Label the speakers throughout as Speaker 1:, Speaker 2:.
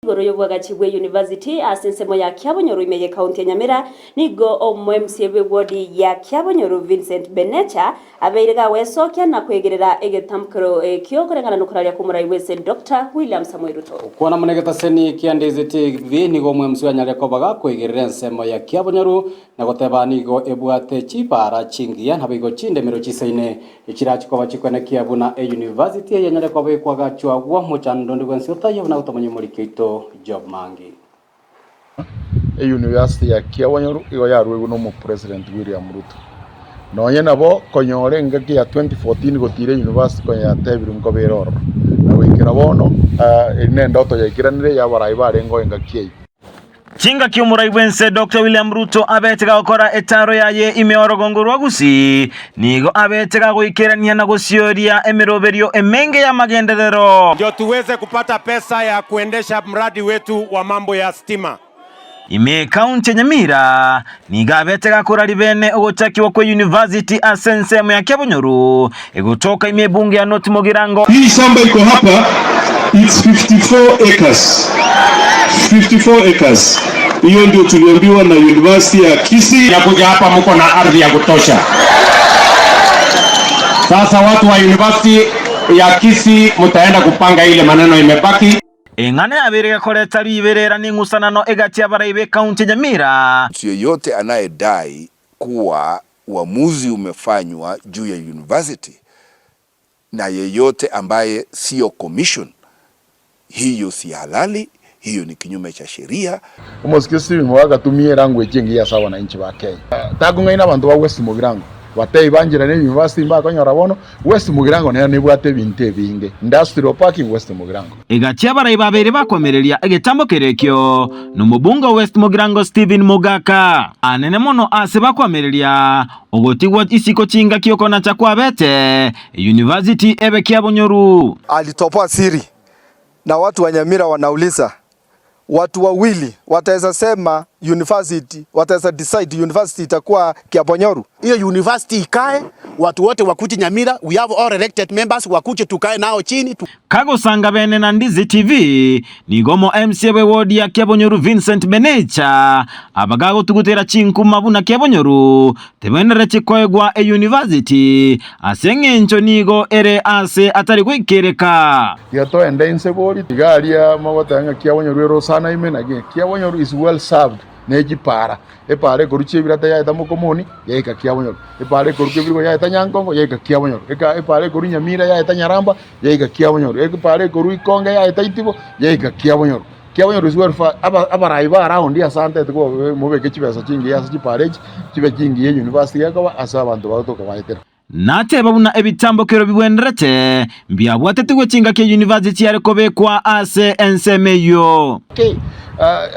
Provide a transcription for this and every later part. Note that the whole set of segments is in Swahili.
Speaker 1: Igoro y'obwagachibwe University asensemo ya Kyabonyoru imeye county ya Nyamira nigo omwemsiebe wodi ya Kyabonyoru Vincent Benecha abeirega wesokya na kwegerera egetamkro kyo kurengana nukuralia kumurai wese Dr. William Samuel Ruto.
Speaker 2: Kuona munegeta seni kiandeze TV nigo omwemsi wa Nyareko baga kwegerera ensemo ya Kyabonyoru na goteba nigo ebwate chipara chingia nabigo chinde mero chisaine ikirachikoba chikwene Kyabuna University ya Nyareko bekwaga chwagwa muchando ndwensi utayo na utomonye muri kito Job Mangi.
Speaker 3: University ya Kyabonyoru igo yarwe no President William Ruto. Nonye nabo konyore ngaki ya 2014 gotire university konya tebiri ngoberoro. Na wikira bono ine ndoto yakiranire yabarai barengo ngaki.
Speaker 4: Chinga kiumurai wense Dr. William Ruto abetega gukora etaro yaye imeorogongorwa gusi nigo abetega guikerania na gucioria emiroberio emenge ya magenderero
Speaker 5: ndio tuweze kupata pesa ya kuendesha mradi wetu wa mambo ya stima.
Speaker 4: Ime county Nyamira niga abetega kurari bene ogochakiwa kwa University asensemo ya Kyabonyoru egotoka ime bunge ya North Mogirango.
Speaker 6: Hii shamba iko hapa, it's 54 acres. 54 acres. Hiyo ndio tuliambiwa na University ya Kisii.
Speaker 5: Ya kuja hapa mko na ardhi ya kutosha. Sasa watu wa University ya Kisii mtaenda kupanga ile maneno imebaki.
Speaker 4: Engane abirega koleta riberera n'ingusanano egati abaraibe county Nyamira.
Speaker 7: Mtu yeyote anayedai kuwa uamuzi umefanywa juu ya university na yeyote ambaye sio commission, hiyo si halali, hiyo ni kinyume cha sheria.
Speaker 3: Umusikisi mwaga tumie rangu echengi ya sawa na inchi ba Kenya. Tagunga ina bantu wa West Mugirango. Watei banjira ne university mba konyora bono West Mugirango ne bwate binte binge. Industrial parking West Mugirango.
Speaker 4: Egati abarai babere bakomereria egetambo kerekyo no mubunga West Mugirango Steven Mogaka. Anene mono ase bakomereria ogotigwa isiko chinga kiokona cha kwabete University ebe Kyabonyoru.
Speaker 8: Alitopoa siri na watu wa Nyamira wanauliza watu wawili wataweza sema university, wataweza decide university itakuwa Kyabonyoru.
Speaker 9: Hiyo university ikae, watu wote wakuje Nyamira, we have all elected members, wakuje tukae nao chini.
Speaker 4: Kago sanga bene na Ndizi TV nigomo MCA ward ya Kyabonyoru Vincent Benecha abagago tugutera chinku mabuna Kyabonyoru tebenere chikwegwa university asengencho nigo ere ase atari kwikereka
Speaker 3: yato ende insebori tigaria magotanga Kyabonyoru ero sana imenage. Kyabonyoru is well served neji para epare koruche birata ya etamo komoni yaika Kyabonyoru epare koruche birgo ya etanya Nkongo yaika Kyabonyoru epare koru Nyamira ya etanya Ramba yaika Kyabonyoru epare koru Ikonge ya etaitibo yaika Kyabonyoru. Kyabonyoru is well for abaraiba around ya sante tko mubeke chibesa chingi ya chipare chibe chingi ya university yakaba asa abantu batoka baitera
Speaker 4: nate babuna ebitambo kero bibwenderete mbyabwate tigwe chinga ke university yareko bekwa ase ensemeyo.
Speaker 3: Okay,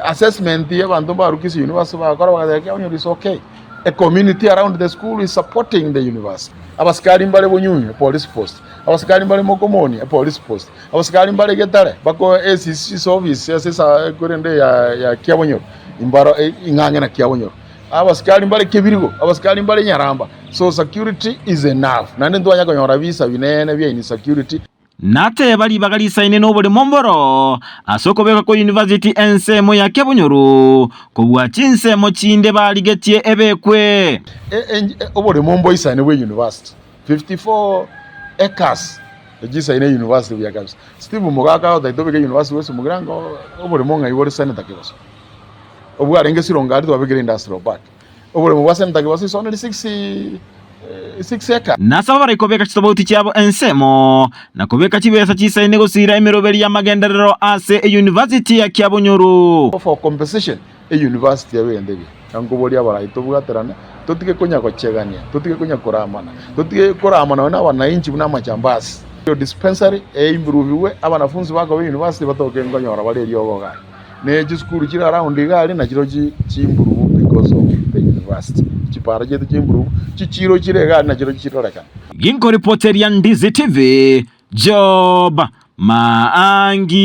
Speaker 3: assessment ya bantu barukisi university bakora bakaya Kyabonyoru is okay. A community around the school is supporting the university. Abasikari mbale Bunyunyu, police post. Abasikari mbale Mokomoni, a police post. Abasikari mbale Getare, bako ACC service sasa kurende ya Kyabonyoru. Imbaro inganya na Kyabonyoru. Abasikari mbale Kibirigo, abasikari mbale Nyaramba. So security is enough. Nande ndo anya konyora visa binene bya insecurity.
Speaker 4: Nate bali bagali saine no bole momboro asoko beka ko university ensemo ya Kyabonyoru kubwa chinsemo chinde bali getie ebekwe
Speaker 3: obole mombo isaine we university 54 acres ejisa ine university ya Kabisa. Steve Mogaka odaitobeke university West Mugirango obole monga ibore sane takibaso obwa renge sirongari to abegere industrial park obole mubase ntakibaso is only 6 acres.
Speaker 4: Nasaba bari kobeka chitobauti cyabo ensemo na kobeka chibesa chisaine gusira emiroberi ya magenderero ase university ya Kyabonyoru
Speaker 3: for compensation university ya wendebi ango boli abara itobwaterana totike konya kochegania totike konya koramana totike koramana na wananchi buna machambasi yo dispensary improve abanafunzi bako be university batoke ngonyora bali ryogo gari ne school kira around gari na kiro chimprove because of the university chipara jetu chimprove chichiro chire gari na kiro chiroreka.
Speaker 4: Ginko reporter ya Ndizi TV Job Mangi.